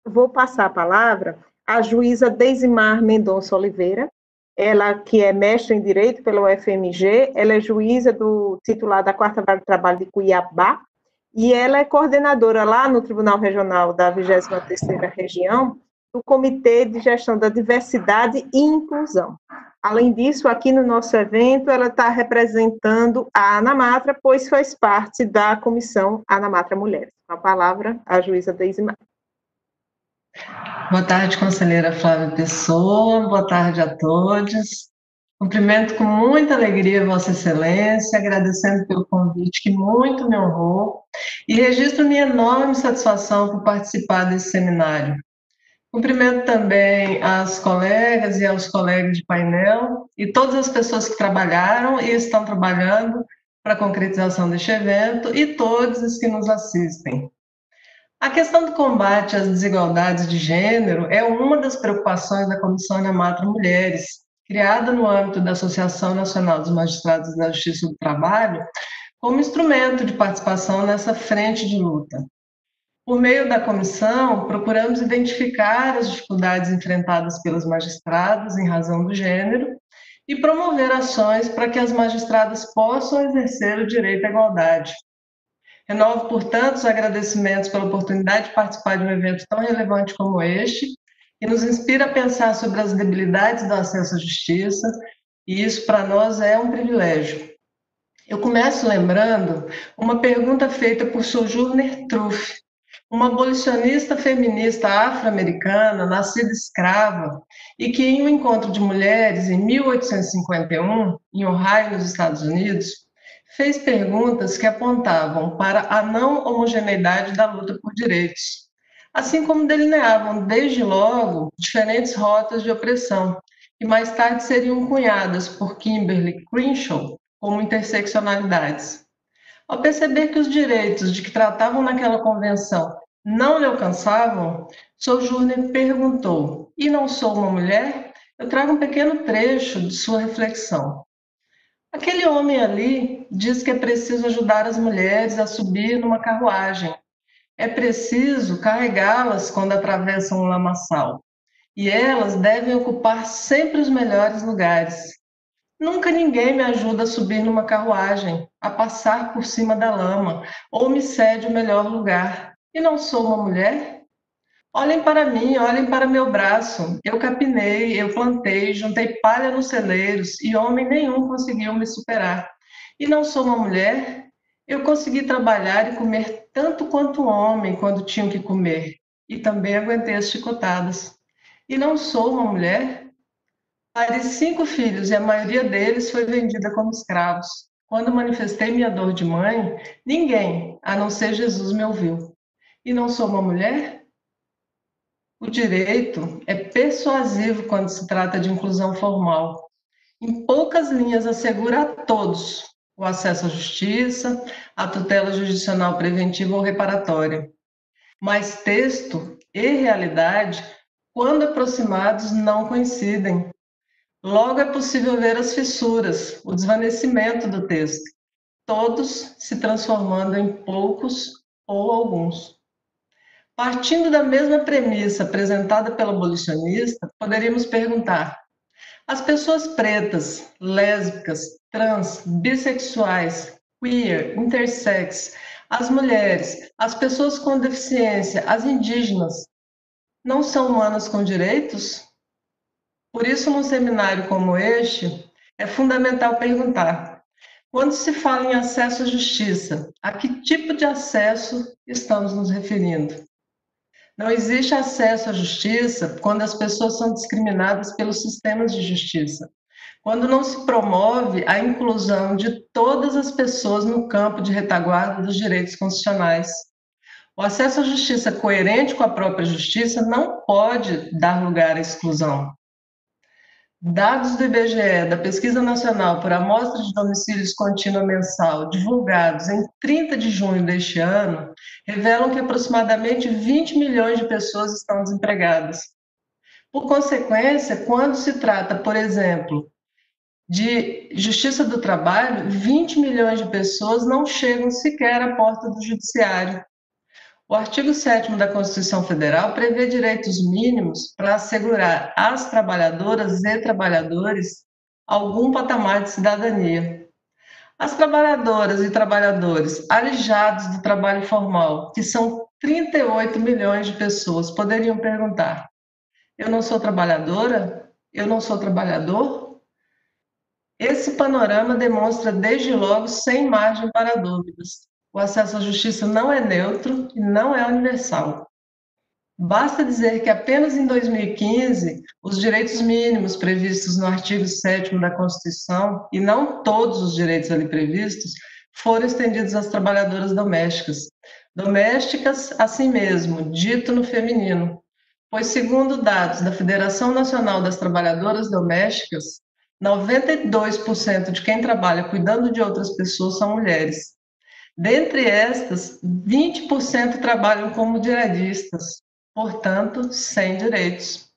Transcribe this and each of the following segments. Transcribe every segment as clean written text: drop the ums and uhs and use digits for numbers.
vou passar a palavra à juíza Deisimar Mendonça Oliveira, ela que é mestre em Direito pela UFMG, ela é juíza do titular da Quarta Vara do Trabalho de Cuiabá, e ela é coordenadora lá no Tribunal Regional da 23ª Região, do Comitê de Gestão da Diversidade e Inclusão. Além disso, aqui no nosso evento, ela está representando a Anamatra, pois faz parte da comissão Anamatra Mulheres. Com a palavra, a juíza Deisimar. Boa tarde, conselheira Flávia Pessoa, boa tarde a todos. Cumprimento com muita alegria Vossa Excelência, agradecendo pelo convite que muito me honrou e registro minha enorme satisfação por participar desse seminário. Cumprimento também as colegas e aos colegas de painel e todas as pessoas que trabalharam e estão trabalhando para a concretização deste evento e todos os que nos assistem. A questão do combate às desigualdades de gênero é uma das preocupações da Comissão Anamatra Mulheres, criada no âmbito da Associação Nacional dos Magistrados da Justiça do Trabalho, como instrumento de participação nessa frente de luta. Por meio da comissão, procuramos identificar as dificuldades enfrentadas pelas magistradas em razão do gênero e promover ações para que as magistradas possam exercer o direito à igualdade. Renovo, portanto, os agradecimentos pela oportunidade de participar de um evento tão relevante como este, que nos inspira a pensar sobre as debilidades do acesso à justiça, e isso para nós é um privilégio. Eu começo lembrando uma pergunta feita por Sojourner Truth, uma abolicionista feminista afro-americana, nascida escrava, e que em um encontro de mulheres em 1851, em Ohio, nos Estados Unidos, fez perguntas que apontavam para a não homogeneidade da luta por direitos, assim como delineavam, desde logo, diferentes rotas de opressão, que mais tarde seriam cunhadas por Kimberly Crenshaw como interseccionalidades. Ao perceber que os direitos de que tratavam naquela convenção não lhe alcançavam, Sojourner perguntou: "E não sou uma mulher?" Eu trago um pequeno trecho de sua reflexão. Aquele homem ali diz que é preciso ajudar as mulheres a subir numa carruagem. É preciso carregá-las quando atravessam um lamaçal. E elas devem ocupar sempre os melhores lugares. Nunca ninguém me ajuda a subir numa carruagem, a passar por cima da lama, ou me cede o melhor lugar. E não sou uma mulher? Olhem para mim, olhem para meu braço. Eu capinei, eu plantei, juntei palha nos celeiros e homem nenhum conseguiu me superar. E não sou uma mulher? Eu consegui trabalhar e comer tanto quanto um homem quando tinham que comer. E também aguentei as chicotadas. E não sou uma mulher? Pari 5 filhos e a maioria deles foi vendida como escravos. Quando manifestei minha dor de mãe, ninguém, a não ser Jesus, me ouviu. E não sou uma mulher? O direito é persuasivo quando se trata de inclusão formal. Em poucas linhas, assegura a todos o acesso à justiça, à tutela judicial preventiva ou reparatória. Mas texto e realidade, quando aproximados, não coincidem. Logo é possível ver as fissuras, o desvanecimento do texto, todos se transformando em poucos ou alguns. Partindo da mesma premissa apresentada pela abolicionista, poderíamos perguntar: as pessoas pretas, lésbicas, trans, bissexuais, queer, intersex, as mulheres, as pessoas com deficiência, as indígenas, não são humanas com direitos? Por isso, num seminário como este, é fundamental perguntar: quando se fala em acesso à justiça, a que tipo de acesso estamos nos referindo? Não existe acesso à justiça quando as pessoas são discriminadas pelos sistemas de justiça, quando não se promove a inclusão de todas as pessoas no campo de retaguarda dos direitos constitucionais. O acesso à justiça coerente com a própria justiça não pode dar lugar à exclusão. Dados do IBGE, da Pesquisa Nacional por Amostra de Domicílios Contínua Mensal, divulgados em 30 de junho deste ano, revelam que aproximadamente 20 milhões de pessoas estão desempregadas. Por consequência, quando se trata, por exemplo, de justiça do trabalho, 20 milhões de pessoas não chegam sequer à porta do judiciário. O artigo 7º da Constituição Federal prevê direitos mínimos para assegurar às trabalhadoras e trabalhadores algum patamar de cidadania. As trabalhadoras e trabalhadores alijados do trabalho formal, que são 38 milhões de pessoas, poderiam perguntar: eu não sou trabalhadora? Eu não sou trabalhador? Esse panorama demonstra desde logo, sem margem para dúvidas, o acesso à justiça não é neutro e não é universal. Basta dizer que apenas em 2015, os direitos mínimos previstos no artigo 7º da Constituição, e não todos os direitos ali previstos, foram estendidos às trabalhadoras domésticas. Domésticas, assim mesmo, dito no feminino, pois, segundo dados da Federação Nacional das Trabalhadoras Domésticas, 92% de quem trabalha cuidando de outras pessoas são mulheres. Dentre estas, 20% trabalham como diaristas, portanto, sem direitos.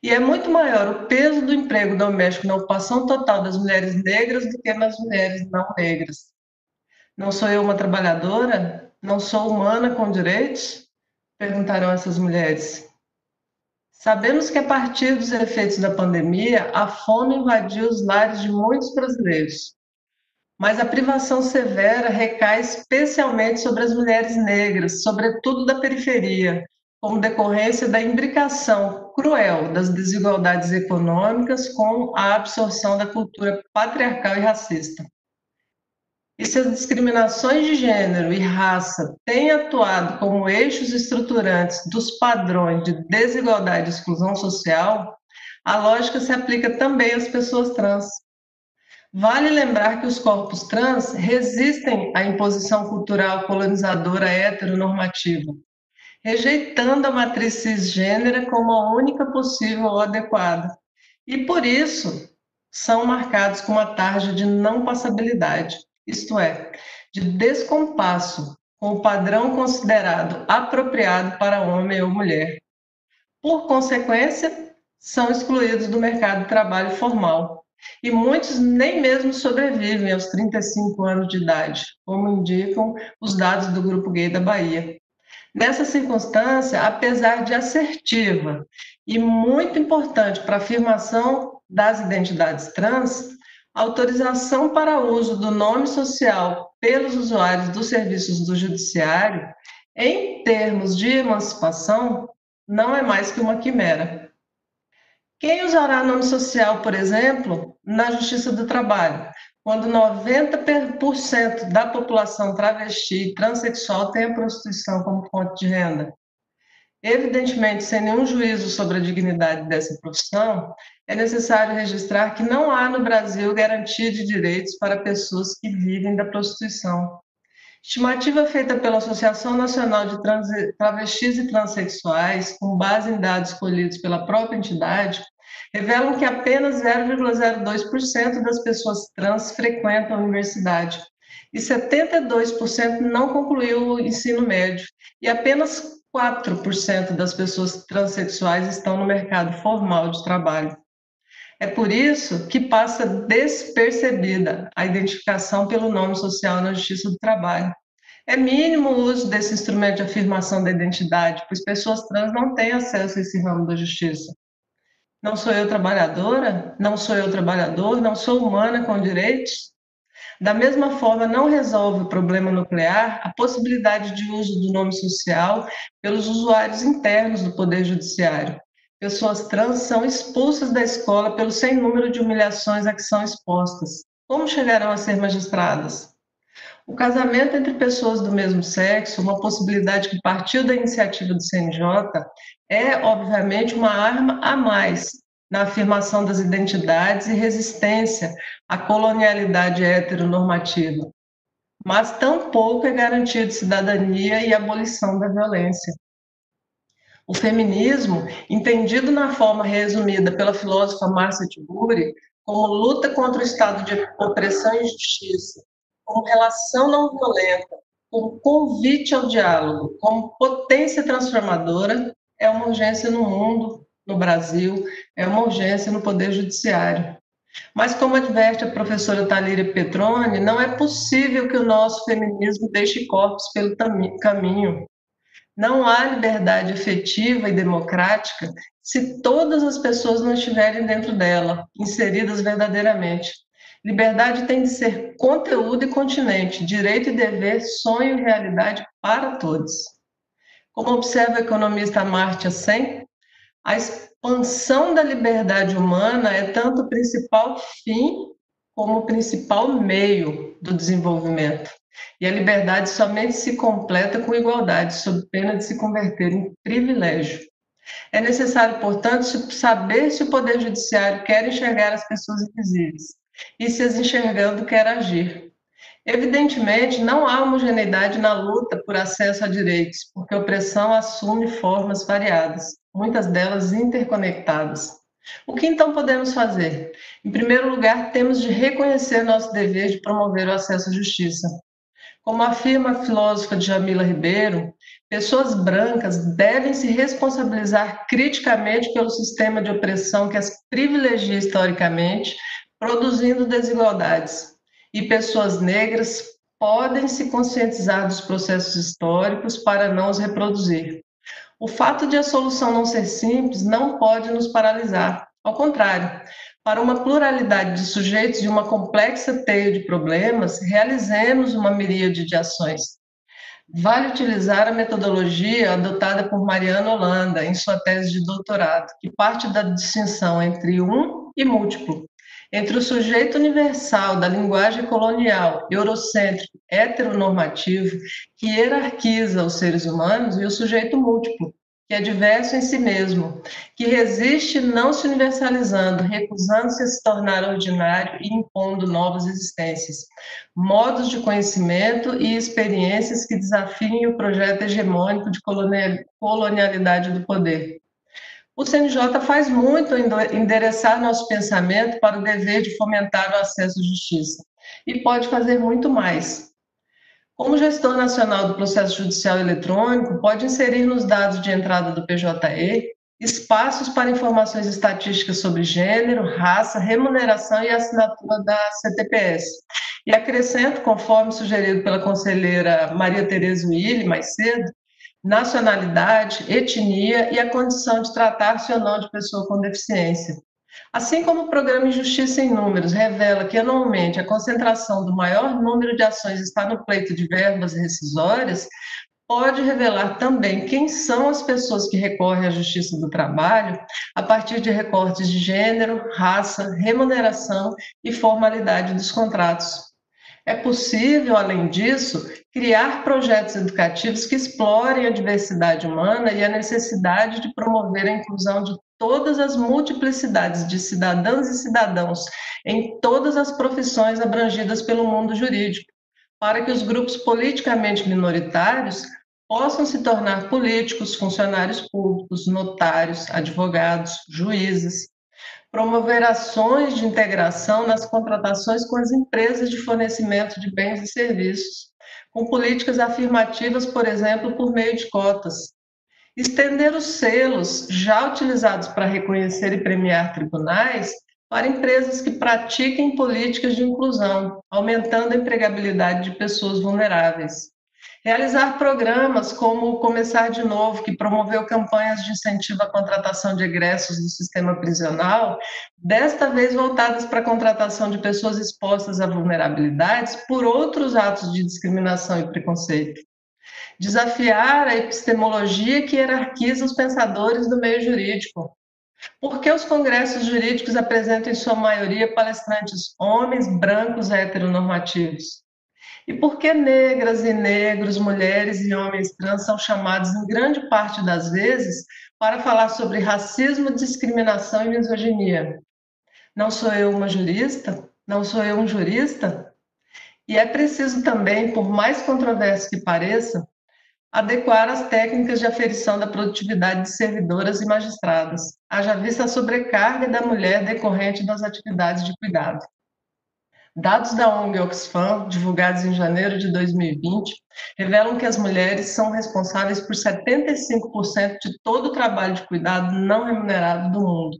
E é muito maior o peso do emprego doméstico na ocupação total das mulheres negras do que nas mulheres não negras. Não sou eu uma trabalhadora? Não sou humana com direitos? Perguntaram essas mulheres. Sabemos que, a partir dos efeitos da pandemia, a fome invadiu os lares de muitos brasileiros. Mas a privação severa recai especialmente sobre as mulheres negras, sobretudo da periferia, como decorrência da imbricação cruel das desigualdades econômicas com a absorção da cultura patriarcal e racista. E se as discriminações de gênero e raça têm atuado como eixos estruturantes dos padrões de desigualdade e exclusão social, a lógica se aplica também às pessoas trans. Vale lembrar que os corpos trans resistem à imposição cultural colonizadora heteronormativa, rejeitando a matriz cisgênera como a única possível ou adequada. E, por isso, são marcados com uma tarja de não passabilidade, isto é, de descompasso com o padrão considerado apropriado para homem ou mulher. Por consequência, são excluídos do mercado de trabalho formal. E muitos nem mesmo sobrevivem aos 35 anos de idade, como indicam os dados do Grupo Gay da Bahia. Nessa circunstância, apesar de assertiva e muito importante para a afirmação das identidades trans, a autorização para uso do nome social pelos usuários dos serviços do Judiciário, em termos de emancipação, não é mais que uma quimera. Quem usará nome social, por exemplo, na Justiça do Trabalho, quando 90% da população travesti e transexual tem a prostituição como fonte de renda? Evidentemente, sem nenhum juízo sobre a dignidade dessa profissão, é necessário registrar que não há no Brasil garantia de direitos para pessoas que vivem da prostituição. Estimativa feita pela Associação Nacional de Travestis e Transsexuais, com base em dados colhidos pela própria entidade, revelam que apenas 0,02% das pessoas trans frequentam a universidade e 72% não concluiu o ensino médio, e apenas 4% das pessoas transexuais estão no mercado formal de trabalho. É por isso que passa despercebida a identificação pelo nome social na Justiça do Trabalho. É mínimo o uso desse instrumento de afirmação da identidade, pois pessoas trans não têm acesso a esse ramo da justiça. Não sou eu trabalhadora? Não sou eu trabalhador? Não sou humana com direitos? Da mesma forma, não resolve o problema nuclear a possibilidade de uso do nome social pelos usuários internos do Poder Judiciário. Pessoas trans são expulsas da escola pelo sem número de humilhações a que são expostas. Como chegarão a ser magistradas? O casamento entre pessoas do mesmo sexo, uma possibilidade que partiu da iniciativa do CNJ, é, obviamente, uma arma a mais na afirmação das identidades e resistência à colonialidade heteronormativa. Mas tampouco é garantia de cidadania e abolição da violência. O feminismo, entendido na forma resumida pela filósofa Marcia Tiburi, como luta contra o estado de opressão e injustiça, como relação não violenta, como convite ao diálogo, como potência transformadora, é uma urgência no mundo, no Brasil, é uma urgência no Poder Judiciário. Mas, como adverte a professora Thalíria Petroni, não é possível que o nosso feminismo deixe corpos pelo caminho. Não há liberdade efetiva e democrática se todas as pessoas não estiverem dentro dela, inseridas verdadeiramente. Liberdade tem de ser conteúdo e continente, direito e dever, sonho e realidade para todos. Como observa o economista Amartya Sen, a expansão da liberdade humana é tanto o principal fim como o principal meio do desenvolvimento. E a liberdade somente se completa com igualdade, sob pena de se converter em privilégio. É necessário, portanto, saber se o Poder Judiciário quer enxergar as pessoas invisíveis e, se as enxergando, quer agir. Evidentemente, não há homogeneidade na luta por acesso a direitos, porque a opressão assume formas variadas, muitas delas interconectadas. O que então podemos fazer? Em primeiro lugar, temos de reconhecer nosso dever de promover o acesso à justiça. Como afirma a filósofa Djamila Ribeiro, pessoas brancas devem se responsabilizar criticamente pelo sistema de opressão que as privilegia historicamente, produzindo desigualdades. E pessoas negras podem se conscientizar dos processos históricos para não os reproduzir. O fato de a solução não ser simples não pode nos paralisar. Ao contrário, para uma pluralidade de sujeitos e uma complexa teia de problemas, realizemos uma miríade de ações. Vale utilizar a metodologia adotada por Mariana Holanda em sua tese de doutorado, que parte da distinção entre um e múltiplo, entre o sujeito universal da linguagem colonial, eurocêntrico, heteronormativo, que hierarquiza os seres humanos, e o sujeito múltiplo, que é diverso em si mesmo, que resiste não se universalizando, recusando-se a se tornar ordinário e impondo novas existências, modos de conhecimento e experiências que desafiem o projeto hegemônico de colonialidade do poder. O CNJ faz muito em endereçar nosso pensamento para o dever de fomentar o acesso à justiça e pode fazer muito mais. Como gestor nacional do processo judicial eletrônico, pode inserir nos dados de entrada do PJE espaços para informações estatísticas sobre gênero, raça, remuneração e assinatura da CTPS. E acrescento, conforme sugerido pela conselheira Maria Tereza Willi mais cedo, nacionalidade, etnia e a condição de tratar-se ou não de pessoa com deficiência. Assim como o programa Justiça em Números revela que anualmente a concentração do maior número de ações está no pleito de verbas rescisórias, pode revelar também quem são as pessoas que recorrem à Justiça do Trabalho a partir de recortes de gênero, raça, remuneração e formalidade dos contratos. É possível, além disso, criar projetos educativos que explorem a diversidade humana e a necessidade de promover a inclusão de todas as multiplicidades de cidadãs e cidadãos em todas as profissões abrangidas pelo mundo jurídico, para que os grupos politicamente minoritários possam se tornar políticos, funcionários públicos, notários, advogados, juízes. Promover ações de integração nas contratações com as empresas de fornecimento de bens e serviços, com políticas afirmativas, por exemplo, por meio de cotas. Estender os selos já utilizados para reconhecer e premiar tribunais para empresas que pratiquem políticas de inclusão, aumentando a empregabilidade de pessoas vulneráveis. Realizar programas como o Começar de Novo, que promoveu campanhas de incentivo à contratação de egressos do sistema prisional, desta vez voltadas para a contratação de pessoas expostas a vulnerabilidades por outros atos de discriminação e preconceito. Desafiar a epistemologia que hierarquiza os pensadores do meio jurídico. Por que os congressos jurídicos apresentam, em sua maioria, palestrantes homens brancos heteronormativos? E por que negras e negros, mulheres e homens trans são chamados, em grande parte das vezes, para falar sobre racismo, discriminação e misoginia? Não sou eu uma jurista? Não sou eu um jurista? E é preciso também, por mais controverso que pareça, adequar as técnicas de aferição da produtividade de servidoras e magistradas, haja vista a sobrecarga da mulher decorrente das atividades de cuidado. Dados da ONG Oxfam, divulgados em janeiro de 2020, revelam que as mulheres são responsáveis por 75% de todo o trabalho de cuidado não remunerado do mundo.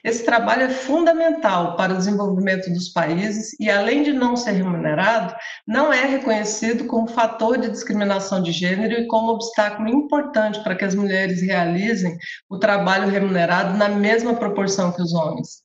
Esse trabalho é fundamental para o desenvolvimento dos países e, além de não ser remunerado, não é reconhecido como fator de discriminação de gênero e como obstáculo importante para que as mulheres realizem o trabalho remunerado na mesma proporção que os homens.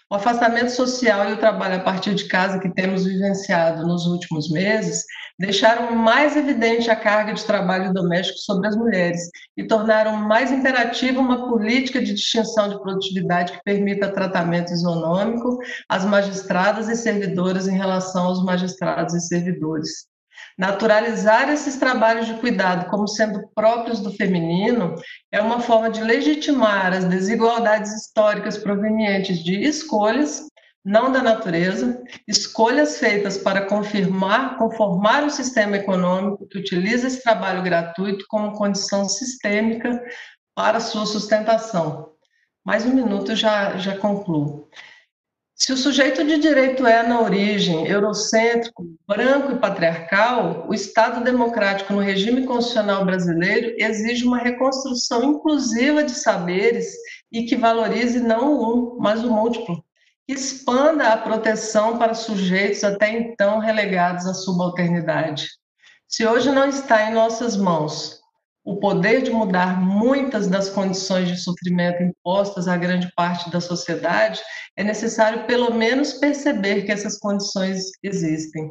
O afastamento social e o trabalho a partir de casa que temos vivenciado nos últimos meses deixaram mais evidente a carga de trabalho doméstico sobre as mulheres e tornaram mais imperativa uma política de distinção de produtividade que permita tratamento isonômico às magistradas e servidoras em relação aos magistrados e servidores. Naturalizar esses trabalhos de cuidado como sendo próprios do feminino é uma forma de legitimar as desigualdades históricas provenientes de escolhas, não da natureza, escolhas feitas para conformar o sistema econômico que utiliza esse trabalho gratuito como condição sistêmica para sua sustentação. Mais um minuto já concluo. Se o sujeito de direito é, na origem, eurocêntrico, branco e patriarcal, o Estado democrático no regime constitucional brasileiro exige uma reconstrução inclusiva de saberes e que valorize não o um, mas o múltiplo, que expanda a proteção para sujeitos até então relegados à subalternidade. Se hoje não está em nossas mãos o poder de mudar muitas das condições de sofrimento impostas à grande parte da sociedade, é necessário pelo menos perceber que essas condições existem.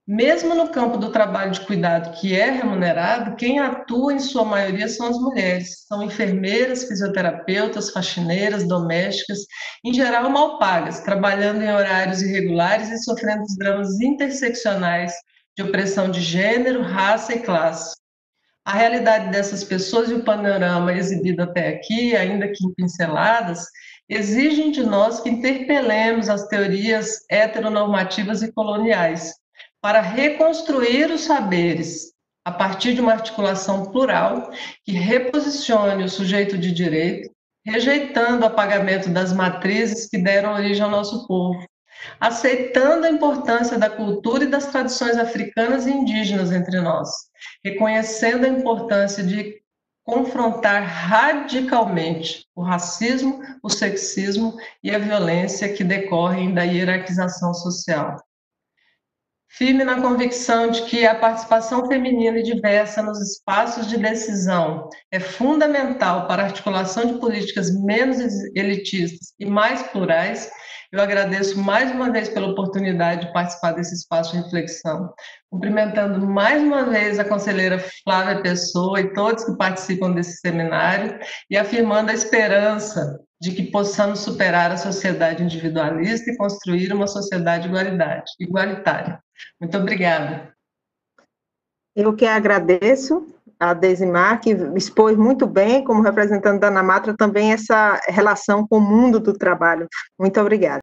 Mesmo no campo do trabalho de cuidado que é remunerado, quem atua em sua maioria são as mulheres. São enfermeiras, fisioterapeutas, faxineiras, domésticas, em geral mal pagas, trabalhando em horários irregulares e sofrendo os dramas interseccionais de opressão de gênero, raça e classe. A realidade dessas pessoas e o panorama exibido até aqui, ainda que em pinceladas, exigem de nós que interpelemos as teorias heteronormativas e coloniais para reconstruir os saberes a partir de uma articulação plural que reposicione o sujeito de direito, rejeitando o apagamento das matrizes que deram origem ao nosso povo, aceitando a importância da cultura e das tradições africanas e indígenas entre nós, reconhecendo a importância de confrontar radicalmente o racismo, o sexismo e a violência que decorrem da hierarquização social. Firme na convicção de que a participação feminina e diversa nos espaços de decisão é fundamental para a articulação de políticas menos elitistas e mais plurais, eu agradeço mais uma vez pela oportunidade de participar desse espaço de reflexão, cumprimentando mais uma vez a conselheira Flávia Pessoa e todos que participam desse seminário e afirmando a esperança de que possamos superar a sociedade individualista e construir uma sociedade igualitária. Muito obrigada. Eu que agradeço a Deisimar, que expôs muito bem, como representante da ANAMATRA, também essa relação com o mundo do trabalho. Muito obrigada.